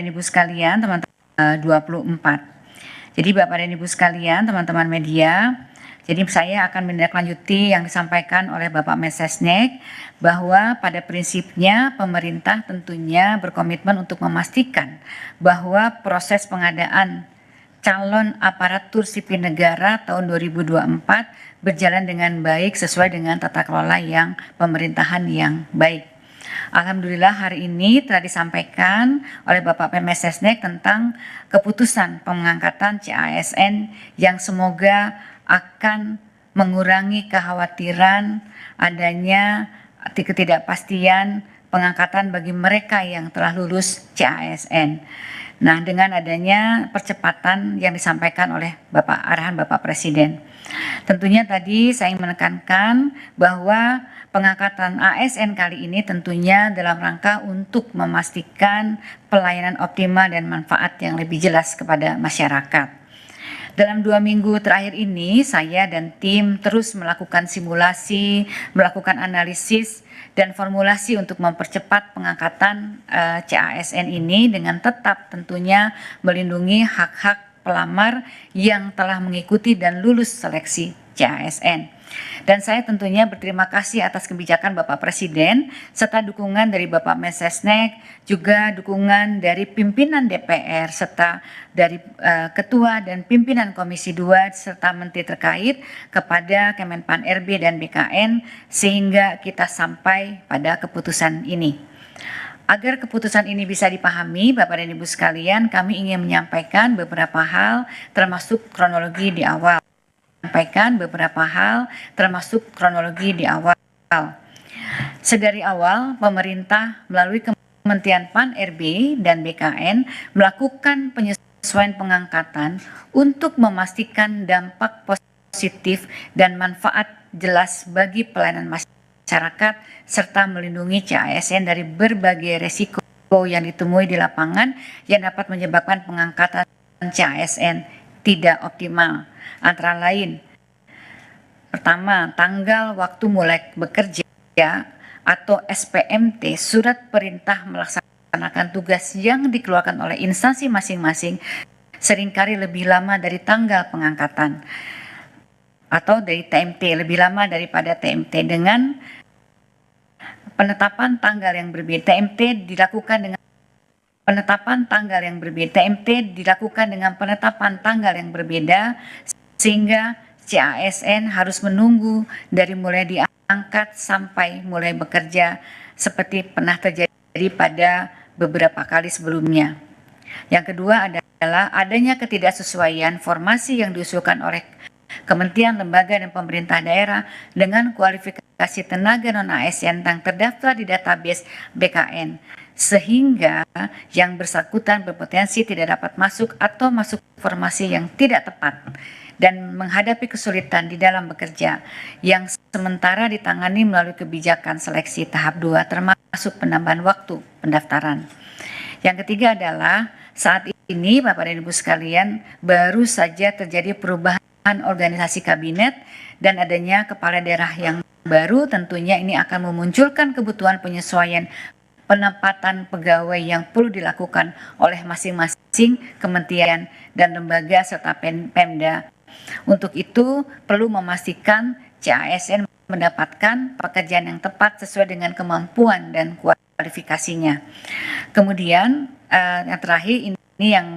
Ibu sekalian, teman-teman 24. Jadi Bapak dan Ibu sekalian, teman-teman media, jadi saya akan menindaklanjuti yang disampaikan oleh Bapak Mensesnek bahwa pada prinsipnya pemerintah tentunya berkomitmen untuk memastikan bahwa proses pengadaan calon aparatur sipil negara tahun 2024 berjalan dengan baik sesuai dengan tata kelola yang pemerintahan yang baik. Alhamdulillah hari ini telah disampaikan oleh Bapak Mensesnek tentang keputusan pengangkatan CASN yang semoga akan mengurangi kekhawatiran adanya ketidakpastian pengangkatan bagi mereka yang telah lulus CASN. Nah, dengan adanya percepatan yang disampaikan oleh arahan Bapak Presiden. Tentunya tadi saya menekankan bahwa pengangkatan ASN kali ini tentunya dalam rangka untuk memastikan pelayanan optimal dan manfaat yang lebih jelas kepada masyarakat. Dalam 2 minggu terakhir ini, saya dan tim terus melakukan simulasi, melakukan analisis, dan formulasi untuk mempercepat pengangkatan CASN ini dengan tetap tentunya melindungi hak-hak pelamar yang telah mengikuti dan lulus seleksi CASN. Dan saya tentunya berterima kasih atas kebijakan Bapak Presiden serta dukungan dari Bapak Mensesnek, juga dukungan dari pimpinan DPR serta dari Ketua dan pimpinan Komisi 2 serta Menteri terkait kepada Kemenpan RB dan BKN sehingga kita sampai pada keputusan ini. Agar keputusan ini bisa dipahami, Bapak dan Ibu sekalian, kami ingin menyampaikan beberapa hal termasuk kronologi di awal. Sedari awal, pemerintah melalui Kementerian Pan RB dan BKN melakukan penyesuaian pengangkatan untuk memastikan dampak positif dan manfaat jelas bagi pelayanan masyarakat serta melindungi CASN dari berbagai resiko yang ditemui di lapangan yang dapat menyebabkan pengangkatan CASN tidak optimal. Antara lain, pertama, tanggal waktu mulai bekerja atau SPMT, surat perintah melaksanakan tugas yang dikeluarkan oleh instansi masing-masing seringkali lebih lama dari tanggal pengangkatan atau dari TMT, lebih lama daripada TMT dengan penetapan tanggal yang berbeda. TMT dilakukan dengan penetapan tanggal yang berbeda sehingga CASN harus menunggu dari mulai diangkat sampai mulai bekerja seperti pernah terjadi pada beberapa kali sebelumnya. Yang kedua adalah adanya ketidaksesuaian formasi yang diusulkan oleh kementerian, lembaga, dan pemerintah daerah dengan kualifikasi tenaga non-ASN yang terdaftar di database BKN, sehingga yang bersangkutan berpotensi tidak dapat masuk atau masuk formasi yang tidak tepat dan menghadapi kesulitan di dalam bekerja yang sementara ditangani melalui kebijakan seleksi tahap 2 termasuk penambahan waktu pendaftaran. Yang ketiga adalah saat ini Bapak dan Ibu sekalian baru saja terjadi perubahan organisasi kabinet dan adanya kepala daerah yang baru, tentunya ini akan memunculkan kebutuhan penyesuaian penempatan pegawai yang perlu dilakukan oleh masing-masing kementerian dan lembaga serta Pemda. Untuk itu perlu memastikan CASN mendapatkan pekerjaan yang tepat sesuai dengan kemampuan dan kualifikasinya. Kemudian yang terakhir ini yang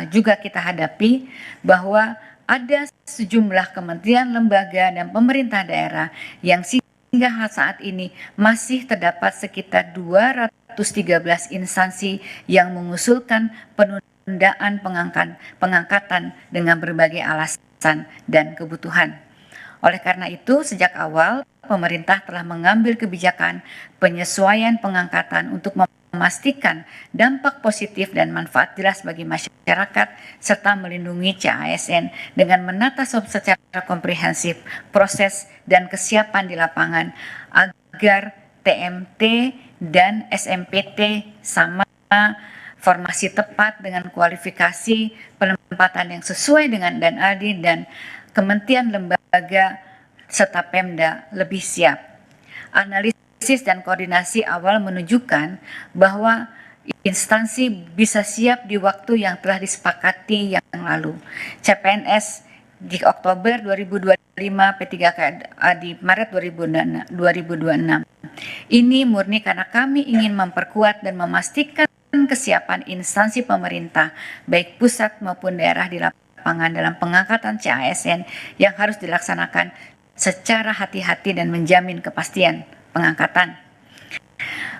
juga kita hadapi bahwa ada sejumlah kementerian, lembaga, dan pemerintah daerah yang hingga saat ini masih terdapat sekitar 213 instansi yang mengusulkan penundaan pengangkatan dengan berbagai alasan dan kebutuhan. Oleh karena itu, sejak awal pemerintah telah mengambil kebijakan penyesuaian pengangkatan untuk memastikan dampak positif dan manfaat jelas bagi masyarakat serta melindungi CASN dengan menata secara komprehensif proses dan kesiapan di lapangan agar TMT dan SMPT sama formasi tepat dengan kualifikasi penempatan yang sesuai dengan dan adil dan kementerian, lembaga, serta Pemda lebih siap. Analisis dan koordinasi awal menunjukkan bahwa instansi bisa siap di waktu yang telah disepakati yang lalu. CPNS di Oktober 2025, P3K di Maret 2026. Ini murni karena kami ingin memperkuat dan memastikan kesiapan instansi pemerintah, baik pusat maupun daerah di lapangan dalam pengangkatan CASN yang harus dilaksanakan secara hati-hati dan menjamin kepastian pengangkatan.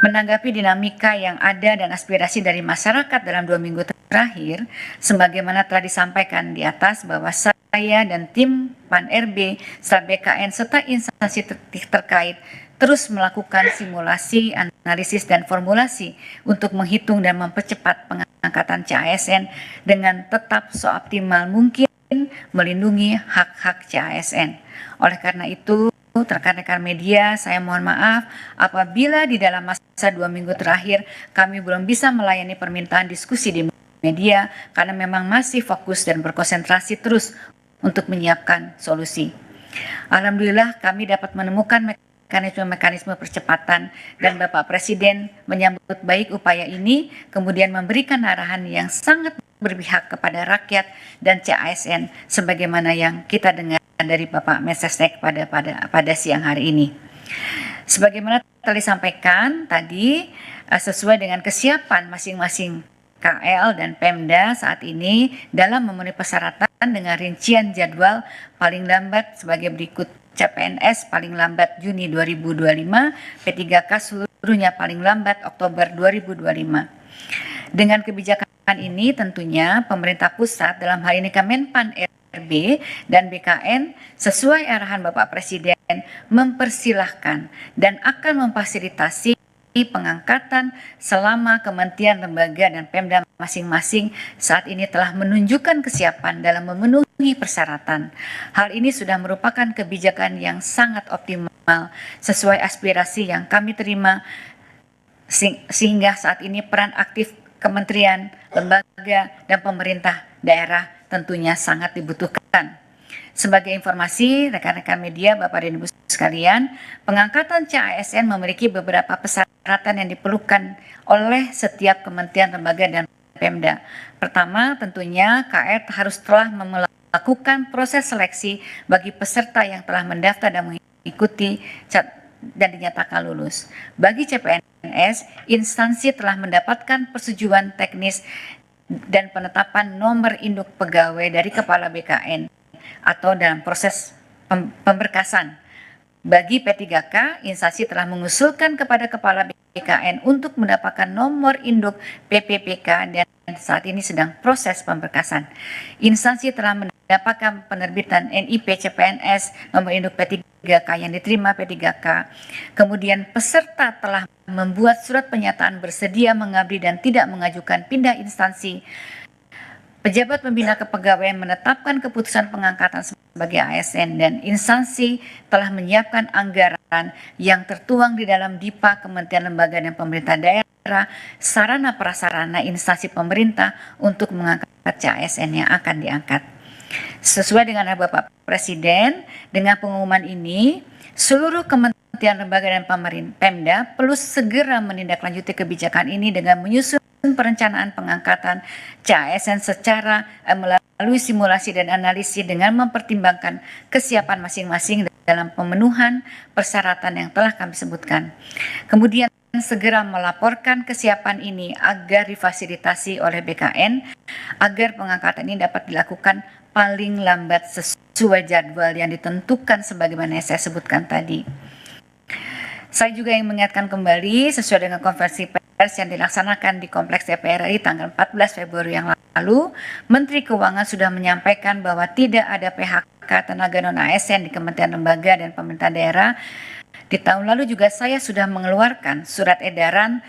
Menanggapi dinamika yang ada dan aspirasi dari masyarakat dalam 2 minggu terakhir, sebagaimana telah disampaikan di atas bahwa saya dan tim PAN-RB, serta BKN, serta instansi terkait terus melakukan simulasi, analisis, dan formulasi untuk menghitung dan mempercepat pengangkatan CASN dengan tetap seoptimal mungkin melindungi hak-hak CASN. Oleh karena itu, rekan-rekan media, saya mohon maaf apabila di dalam masa 2 minggu terakhir kami belum bisa melayani permintaan diskusi di media karena memang masih fokus dan berkonsentrasi terus untuk menyiapkan solusi. Alhamdulillah kami dapat menemukan mekanisme percepatan dan Bapak Presiden menyambut baik upaya ini, kemudian memberikan arahan yang sangat berpihak kepada rakyat dan CASN sebagaimana yang kita dengar dari Bapak Mensesnek pada siang hari ini. Sebagaimana telah disampaikan tadi, sesuai dengan kesiapan masing-masing KL dan Pemda saat ini dalam memenuhi persyaratan dengan rincian jadwal paling lambat sebagai berikut: CPNS paling lambat Juni 2025, P3K seluruhnya paling lambat Oktober 2025. Dengan kebijakan ini tentunya pemerintah pusat dalam hal ini Kemenpan RB dan BKN sesuai arahan Bapak Presiden mempersilahkan dan akan memfasilitasi pengangkatan selama kementerian, lembaga, dan Pemda masing-masing saat ini telah menunjukkan kesiapan dalam memenuhi persyaratan. Hal ini sudah merupakan kebijakan yang sangat optimal sesuai aspirasi yang kami terima, sehingga saat ini peran aktif kementerian, lembaga, dan pemerintah daerah tentunya sangat dibutuhkan. Sebagai informasi, rekan-rekan media, Bapak dan Ibu sekalian, pengangkatan CASN memiliki beberapa persyaratan yang diperlukan oleh setiap kementerian, lembaga, dan Pemda. Pertama, tentunya KR harus telah melakukan proses seleksi bagi peserta yang telah mendaftar dan mengikuti dan dinyatakan lulus. Bagi CPNS, instansi telah mendapatkan persetujuan teknis dan penetapan nomor induk pegawai dari Kepala BKN atau dalam proses pemberkasan. Bagi P3K, instansi telah mengusulkan kepada Kepala BKN untuk mendapatkan nomor induk PPPK dan saat ini sedang proses pemberkasan. Instansi telah mendapatkan penerbitan NIP CPNS nomor induk P3K yang diterima P3K. Kemudian peserta telah membuat surat pernyataan bersedia mengabdi dan tidak mengajukan pindah instansi. Pejabat pembina kepegawaian menetapkan keputusan pengangkatan sebagai ASN dan instansi telah menyiapkan anggaran yang tertuang di dalam DIPA Kementerian, Lembaga, dan Pemerintah Daerah, sarana prasarana instansi pemerintah untuk mengangkat CASN yang akan diangkat. Sesuai dengan Bapak Presiden, dengan pengumuman ini, seluruh kementerian, lembaga, dan Pemda perlu segera menindaklanjuti kebijakan ini dengan menyusun perencanaan pengangkatan CASN secara melalui simulasi dan analisis dengan mempertimbangkan kesiapan masing-masing dalam pemenuhan persyaratan yang telah kami sebutkan. Kemudian segera melaporkan kesiapan ini agar difasilitasi oleh BKN agar pengangkatan ini dapat dilakukan paling lambat sesuai jadwal yang ditentukan sebagaimana yang saya sebutkan tadi. Saya juga ingin mengingatkan kembali sesuai dengan konferensi pers yang dilaksanakan di Kompleks DPR RI tanggal 14 Februari yang lalu, Menteri Keuangan sudah menyampaikan bahwa tidak ada PHK tenaga non-ASN di Kementerian, Lembaga, dan Pemerintah Daerah. Di tahun lalu juga saya sudah mengeluarkan surat edaran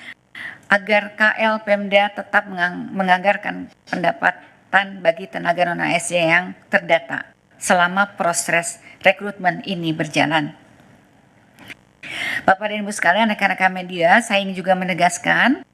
agar KL Pemda tetap menganggarkan pendapatan bagi tenaga non-ASN yang terdata selama proses rekrutmen ini berjalan. Bapak dan Ibu sekalian, rekan-rekan media, saya ingin juga menegaskan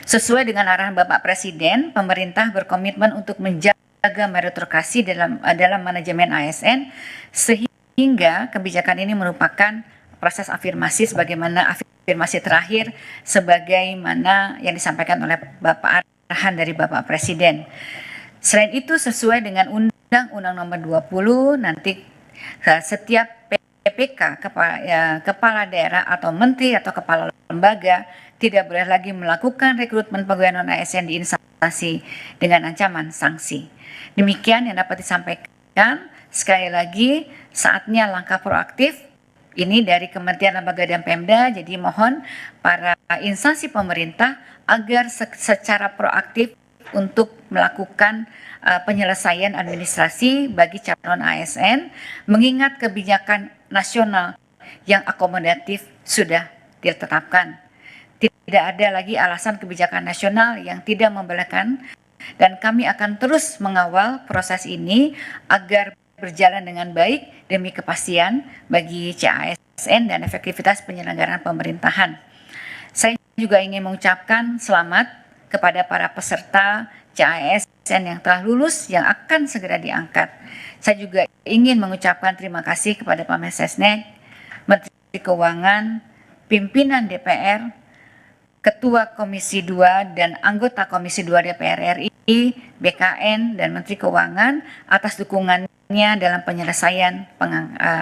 sesuai dengan arahan Bapak Presiden, pemerintah berkomitmen untuk menjaga meritokrasi dalam manajemen ASN sehingga kebijakan ini merupakan proses afirmasi sebagaimana afirmasi terakhir sebagaimana yang disampaikan oleh Bapak arahan dari Bapak Presiden. Selain itu sesuai dengan Undang-Undang Nomor 20 nanti setiap PPK kepala daerah atau menteri atau kepala lembaga tidak boleh lagi melakukan rekrutmen pegawai non-ASN di instansi dengan ancaman sanksi. Demikian yang dapat disampaikan. Sekali lagi, saatnya langkah proaktif ini dari Kementerian Lembaga dan Pemda. Jadi mohon para instansi pemerintah agar secara proaktif untuk melakukan penyelesaian administrasi bagi calon ASN, mengingat kebijakan nasional yang akomodatif sudah ditetapkan. Tidak ada lagi alasan kebijakan nasional yang tidak membolehkan, dan kami akan terus mengawal proses ini agar berjalan dengan baik demi kepastian bagi CASN dan efektivitas penyelenggaraan pemerintahan. Saya juga ingin mengucapkan selamat kepada para peserta CASN yang telah lulus yang akan segera diangkat. Saya juga ingin mengucapkan terima kasih kepada Pak Mensesnek, Menteri Keuangan, pimpinan DPR, Ketua Komisi 2 dan anggota Komisi 2 DPR RI, BKN, dan Menteri Keuangan atas dukungannya dalam penyelesaian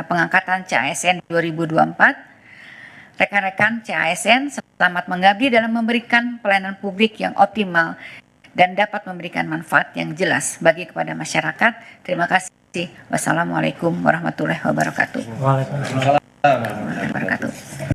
pengangkatan CASN 2024. Rekan-rekan CASN selamat mengabdi dalam memberikan pelayanan publik yang optimal dan dapat memberikan manfaat yang jelas bagi kepada masyarakat. Terima kasih. Wassalamualaikum warahmatullahi wabarakatuh. Waalaikumsalam warahmatullahi wabarakatuh.